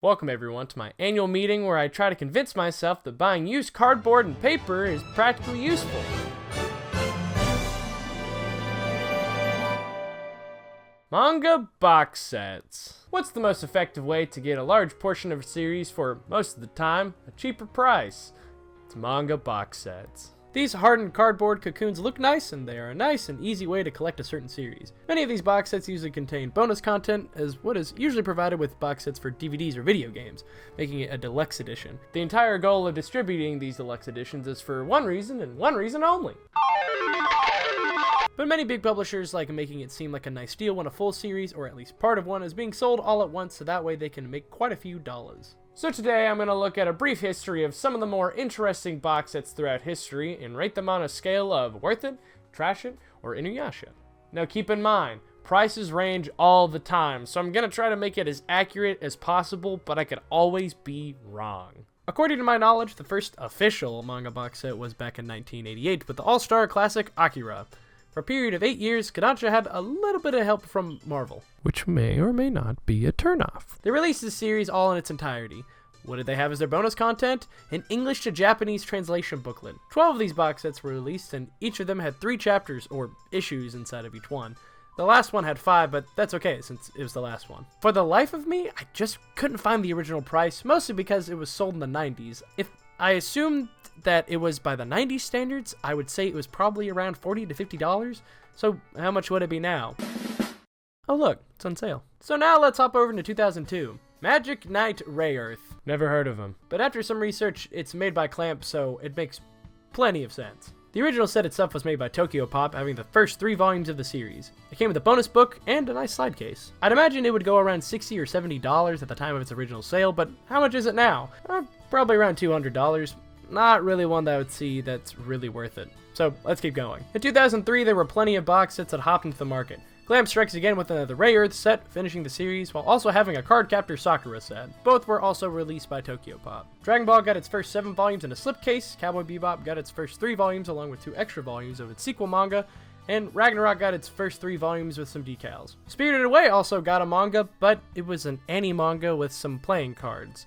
Welcome everyone to my annual meeting where I try to convince myself that buying used cardboard and paper is practically useful. Manga box sets. What's the most effective way to get a large portion of a series for, most of the time, a cheaper price? It's manga box sets. These hardened cardboard cocoons look nice, and they are a nice and easy way to collect a certain series. Many of these box sets usually contain bonus content, as what is usually provided with box sets for DVDs or video games, making it a deluxe edition. The entire goal of distributing these deluxe editions is for one reason, and one reason only. But many big publishers like making it seem like a nice deal when a full series, or at least part of one, is being sold all at once, so that way they can make quite a few dollars. So today I'm going to look at a brief history of some of the more interesting box sets throughout history and rate them on a scale of worth it, trash it, or Inuyasha. Now keep in mind, prices range all the time, so I'm going to try to make it as accurate as possible, but I could always be wrong. According to my knowledge, the first official manga box set was back in 1988 with the all-star classic Akira. For a period of 8 years, Kodansha had a little bit of help from Marvel, which may or may not be a turnoff. They released the series all in its entirety. What did they have as their bonus content? An English to Japanese translation booklet. 12 of these box sets were released, and each of them had 3 chapters, or issues, inside of each one. The last one had 5, but that's okay since it was the last one. For the life of me, I just couldn't find the original price, mostly because it was sold in the 90s. If I assumed that it was by the 90s standards, I would say it was probably around $40 to $50. So how much would it be now? Oh look, it's on sale. So now let's hop over to 2002. Magic Knight Rayearth. Never heard of him. But after some research, it's made by Clamp, so it makes plenty of sense. The original set itself was made by Tokyo Pop, having the first 3 volumes of the series. It came with a bonus book and a nice slide case. I'd imagine it would go around $60 or $70 at the time of its original sale, but how much is it now? Probably around $200. Not really one that I would see that's really worth it. So let's keep going. In 2003, there were plenty of box sets that hopped into the market. Clamp strikes again with another Rayearth set, finishing the series, while also having a Cardcaptor Sakura set. Both were also released by Tokyo Pop. Dragon Ball got its first 7 volumes in a slipcase, Cowboy Bebop got its first 3 volumes along with 2 extra volumes of its sequel manga, and Ragnarok got its first 3 volumes with some decals. Spirited Away also got a manga, but it was an anime-manga with some playing cards.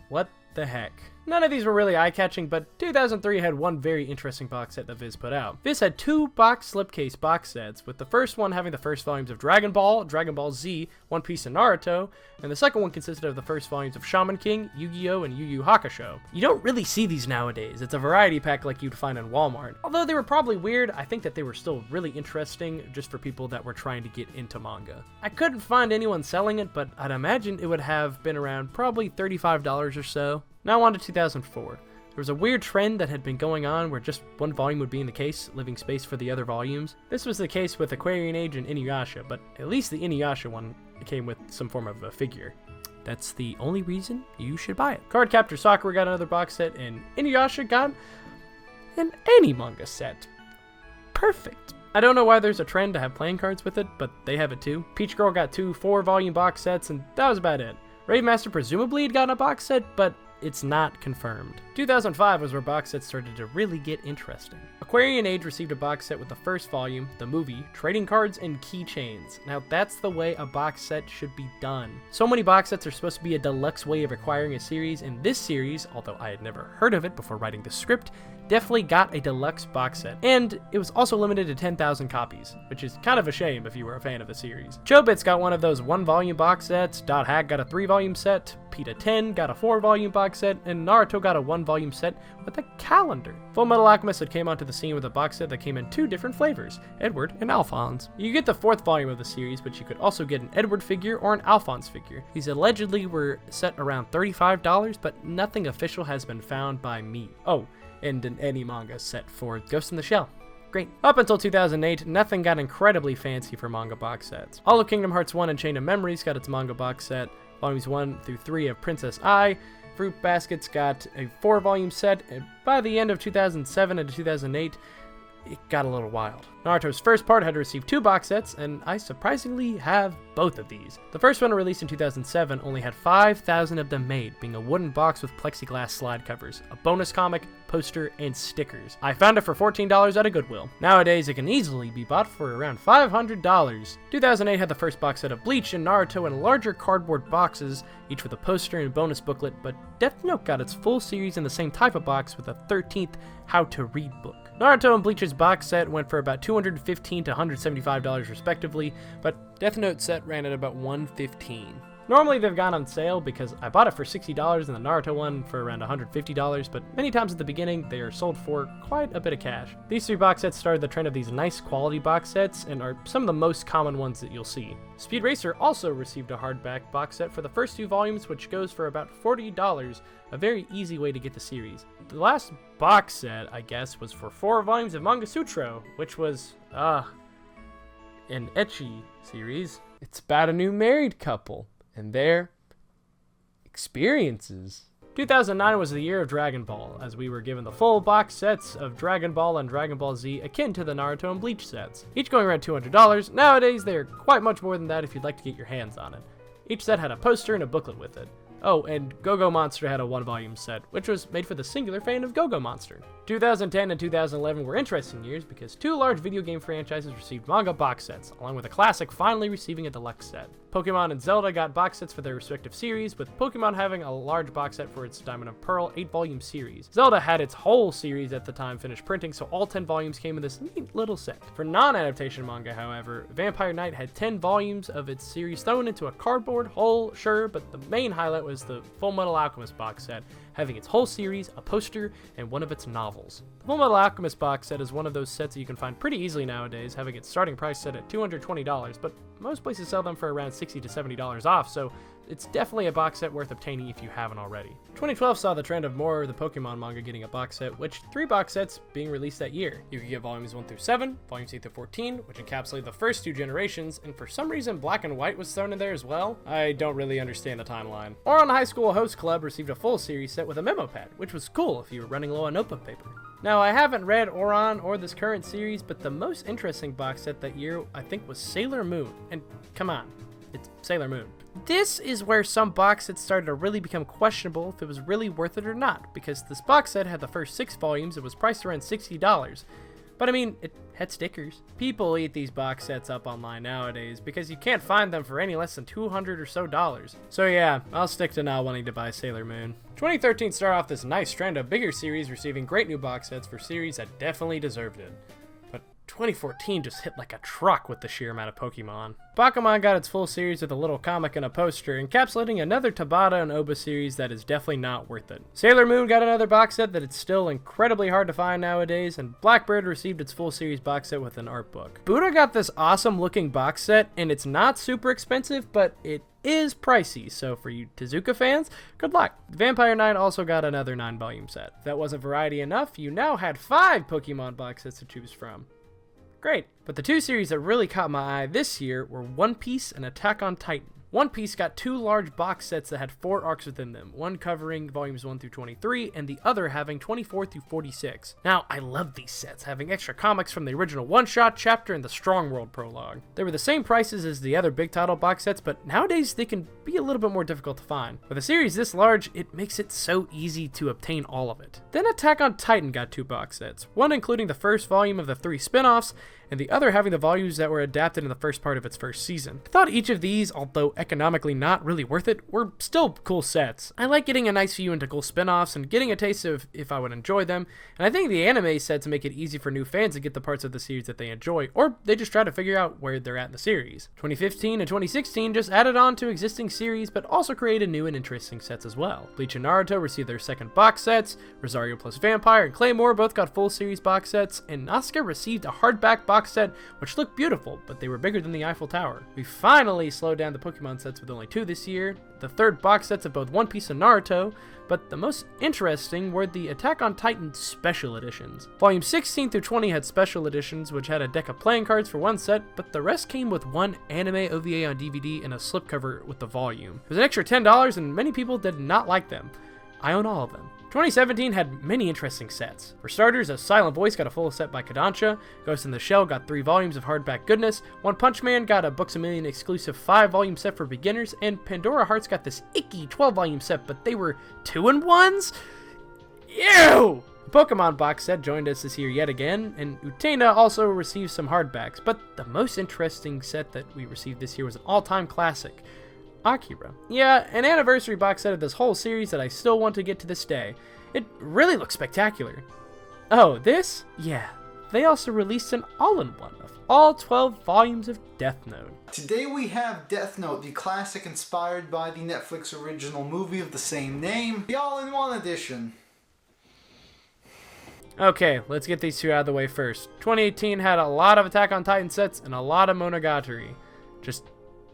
What the heck? None of these were really eye-catching, but 2003 had one very interesting box set that Viz put out. Viz had 2 box slipcase box sets, with the first one having the first volumes of Dragon Ball Z, One Piece, and Naruto, and the second one consisted of the first volumes of Shaman King, Yu-Gi-Oh!, and Yu Yu Hakusho. You don't really see these nowadays. It's a variety pack like you'd find in Walmart. Although they were probably weird, I think that they were still really interesting just for people that were trying to get into manga. I couldn't find anyone selling it, but I'd imagine it would have been around probably $35 or so. Now on to 2004. There was a weird trend that had been going on where just one volume would be in the case, leaving space for the other volumes. This was the case with Aquarian Age and Inuyasha, but at least the Inuyasha one came with some form of a figure. That's the only reason you should buy it. Cardcaptor Sakura got another box set, and Inuyasha got an anime-manga set. Perfect. I don't know why there's a trend to have playing cards with it, but they have it too. Peach Girl got 2 4-volume box sets, and that was about it. Rave Master presumably had gotten a box set, but it's not confirmed. 2005 was where box sets started to really get interesting. Aquarian Age received a box set with the first volume, the movie, trading cards, and keychains. Now that's the way a box set should be done. So many box sets are supposed to be a deluxe way of acquiring a series, and this series, although I had never heard of it before writing the script, definitely got a deluxe box set. And it was also limited to 10,000 copies, which is kind of a shame if you were a fan of the series. Chobits got one of those 1-volume box sets, Dot Hack got a 3-volume set, Peta 10 got a 4-volume box set, and Naruto got a 1-volume set with a calendar. Full Metal Alchemist had came onto the scene with a box set that came in 2 different flavors, Edward and Alphonse. You get the 4th volume of the series, but you could also get an Edward figure or an Alphonse figure. These allegedly were set around $35, but nothing official has been found by me. Oh, and an anime-manga set for Ghost in the Shell. Great. Up until 2008, nothing got incredibly fancy for manga box sets. All of Kingdom Hearts 1 and Chain of Memories got its manga box set, volumes 1 through 3 of Princess Ai. Fruit Baskets got a 4-volume set, and by the end of 2007 and 2008, it got a little wild. Naruto's first part had to receive 2 box sets, and I surprisingly have both of these. The first one, released in 2007, only had 5,000 of them made, being a wooden box with plexiglass slide covers, a bonus comic, poster, and stickers. I found it for $14 at a Goodwill. Nowadays, it can easily be bought for around $500. 2008 had the first box set of Bleach and Naruto in larger cardboard boxes, each with a poster and bonus booklet, but Death Note got its full series in the same type of box with a 13th How to Read book. Naruto and Bleach's box set went for about $215 to $175 respectively, but Death Note set ran at about $115. Normally they've gone on sale because I bought it for $60 and the Naruto one for around $150, but many times at the beginning they are sold for quite a bit of cash. These 3 box sets started the trend of these nice quality box sets and are some of the most common ones that you'll see. Speed Racer also received a hardback box set for the first 2 volumes, which goes for about $40, a very easy way to get the series. The last box set, I guess, was for 4 volumes of Manga Sutro, which was, an ecchi series. It's about a new married couple and their experiences. 2009 was the year of Dragon Ball, as we were given the full box sets of Dragon Ball and Dragon Ball Z, akin to the Naruto and Bleach sets, each going around $200. Nowadays, they are quite much more than that if you'd like to get your hands on it. Each set had a poster and a booklet with it. Oh, and Go-Go Monster had a 1-volume set, which was made for the singular fan of Go-Go Monster. 2010 and 2011 were interesting years because 2 large video game franchises received manga box sets, along with a classic finally receiving a deluxe set. Pokemon and Zelda got box sets for their respective series, with Pokemon having a large box set for its Diamond and Pearl 8-volume series. Zelda had its whole series at the time finished printing, so all 10 volumes came in this neat little set. For non-adaptation manga, however, Vampire Knight had 10 volumes of its series thrown into a cardboard hole, sure, but the main highlight was the Full Metal Alchemist box set, having its whole series, a poster, and one of its novels. The Full Metal Alchemist box set is one of those sets that you can find pretty easily nowadays, having its starting price set at $220, but most places sell them for around $60 to $70 off, so it's definitely a box set worth obtaining if you haven't already. 2012 saw the trend of more of the Pokemon manga getting a box set, which 3 box sets being released that year. You could get volumes 1 through 7, volumes 8 through 14, which encapsulate the first 2 generations, and for some reason Black and White was thrown in there as well. I don't really understand the timeline. Ouran High School Host Club received a full series set with a memo pad, which was cool if you were running low on notebook paper. Now, I haven't read Ouran or this current series, but the most interesting box set that year I think was Sailor Moon. And come on, it's Sailor Moon. This is where some box sets started to really become questionable if it was really worth it or not, because this box set had the first 6 volumes, it was priced around $60. But I mean, it had stickers. People eat these box sets up online nowadays because you can't find them for any less than $200 or so. So yeah, I'll stick to not wanting to buy Sailor Moon. 2013 started off this nice trend of bigger series receiving great new box sets for series that definitely deserved it. But 2014 just hit like a truck with the sheer amount of Pokemon. Pokemon got its full series with a little comic and a poster, encapsulating another Tabata and Oba series that is definitely not worth it. Sailor Moon got another box set that it's still incredibly hard to find nowadays, and Blackbird received its full series box set with an art book. Buddha got this awesome looking box set, and it's not super expensive, but it is pricey, so for you Tezuka fans, good luck. Vampire Knight also got another 9-volume set. If that wasn't variety enough, you now had 5 Pokemon box sets to choose from. Great. But the 2 series that really caught my eye this year were One Piece and Attack on Titan. One Piece got 2 large box sets that had 4 arcs within them, one covering volumes 1 through 23 and the other having 24 through 46. Now, I love these sets, having extra comics from the original one-shot chapter and the Strong World prologue. They were the same prices as the other big title box sets, but nowadays they can be a little bit more difficult to find. With a series this large, it makes it so easy to obtain all of it. Then Attack on Titan got 2 box sets, one including the first volume of the 3 spin-offs, and the other having the volumes that were adapted in the first part of its first season. I thought each of these, although economically not really worth it, were still cool sets. I like getting a nice view into cool spin-offs and getting a taste of if I would enjoy them, and I think the anime sets make it easy for new fans to get the parts of the series that they enjoy, or they just try to figure out where they're at in the series. 2015 and 2016 just added on to existing series, but also created new and interesting sets as well. Bleach and Naruto received their second box sets, Rosario plus Vampire and Claymore both got full series box sets, and Asuka received a hardback box set which looked beautiful, but they were bigger than the Eiffel Tower. We finally slowed down the Pokemon sets with only 2 this year, the 3rd box sets of both One Piece and Naruto, but the most interesting were the Attack on Titan special editions. Volume 16 through 20 had special editions which had a deck of playing cards for one set, but the rest came with one anime OVA on DVD and a slipcover with the volume. It was an extra $10 and many people did not like them. I own all of them. 2017 had many interesting sets. For starters, A Silent Voice got a full set by Kodansha, Ghost in the Shell got 3 volumes of hardback goodness, One Punch Man got a Books A Million exclusive 5-volume set for beginners, and Pandora Hearts got this icky 12-volume set, but they were 2-in-1s? Ew! The Pokemon box set joined us this year yet again, and Utena also received some hardbacks, but the most interesting set that we received this year was an all-time classic, Akira. Yeah, an anniversary box set of this whole series that I still want to get to this day. It really looks spectacular. Oh, this? Yeah. They also released an all-in-one of all 12 volumes of Death Note. Today we have Death Note, the classic inspired by the Netflix original movie of the same name, the all-in-one edition. Okay, let's get these two out of the way first. 2018 had a lot of Attack on Titan sets and a lot of Monogatari. Just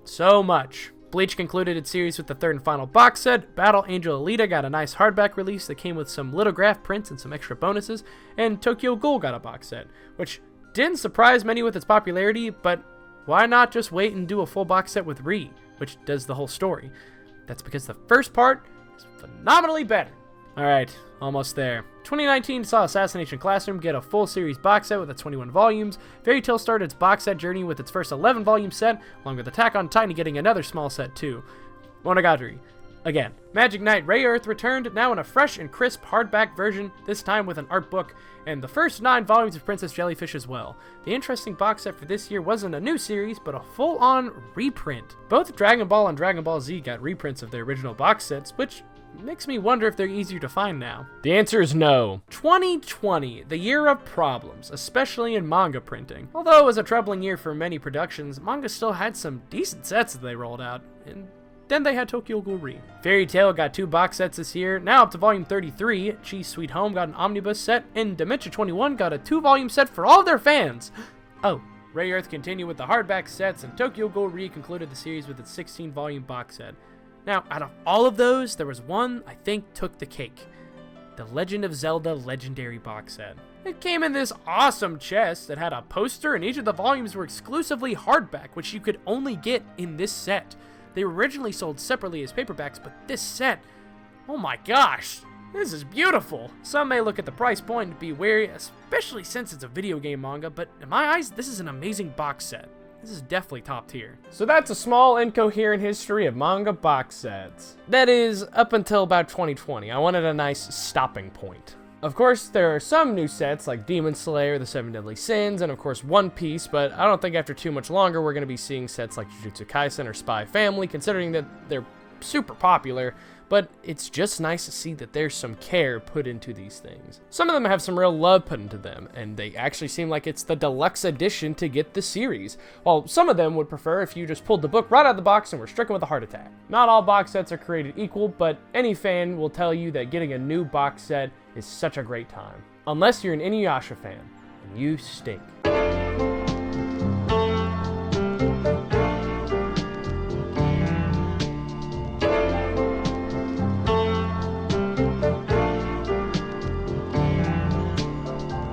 so much. Bleach concluded its series with the 3rd and final box set. Battle Angel Alita got a nice hardback release that came with some lithograph prints and some extra bonuses. And Tokyo Ghoul got a box set, which didn't surprise many with its popularity, but why not just wait and do a full box set with Ri, which does the whole story? That's because the first part is phenomenally better. Alright, almost there. 2019 saw Assassination Classroom get a full series box set with its 21 volumes. Fairy Tail started its box set journey with its first 11-volume set, along with Attack on Titan getting another small set too. Monogatari. Again. Magic Knight Ray Earth returned, now in a fresh and crisp hardback version, this time with an art book, and the first 9 volumes of Princess Jellyfish as well. The interesting box set for this year wasn't a new series, but a full-on reprint. Both Dragon Ball and Dragon Ball Z got reprints of their original box sets, which makes me wonder if they're easier to find now. The answer is no. 2020, the year of problems, especially in manga printing. Although it was a troubling year for many productions, manga still had some decent sets that they rolled out, and then they had Tokyo Ghoul Re. Fairy Tail got 2 box sets this year, now up to volume 33. Chi's Sweet Home got an omnibus set, and Dimension 21 got a 2-volume set for all of their fans. Oh, Ray Earth continued with the hardback sets, and Tokyo Ghoul Re concluded the series with its 16-volume box set. Now, out of all of those, there was one I think took the cake. The Legend of Zelda Legendary box set. It came in this awesome chest that had a poster, and each of the volumes were exclusively hardback, which you could only get in this set. They were originally sold separately as paperbacks, but this set, oh my gosh, this is beautiful. Some may look at the price point and be wary, especially since it's a video game manga, but in my eyes, this is an amazing box set. This is definitely top tier. So that's a small, incoherent history of manga box sets. That is, up until about 2020. I wanted a nice stopping point. Of course, there are some new sets like Demon Slayer, The 7 Deadly Sins, and of course One Piece, but I don't think after too much longer we're going to be seeing sets like Jujutsu Kaisen or Spy Family, considering that they're super popular, but it's just nice to see that there's some care put into these things. Some of them have some real love put into them, and they actually seem like it's the deluxe edition to get the series, while some of them would prefer if you just pulled the book right out of the box and were stricken with a heart attack. Not all box sets are created equal, but any fan will tell you that getting a new box set is such a great time. Unless you're an Inuyasha fan, and you stink.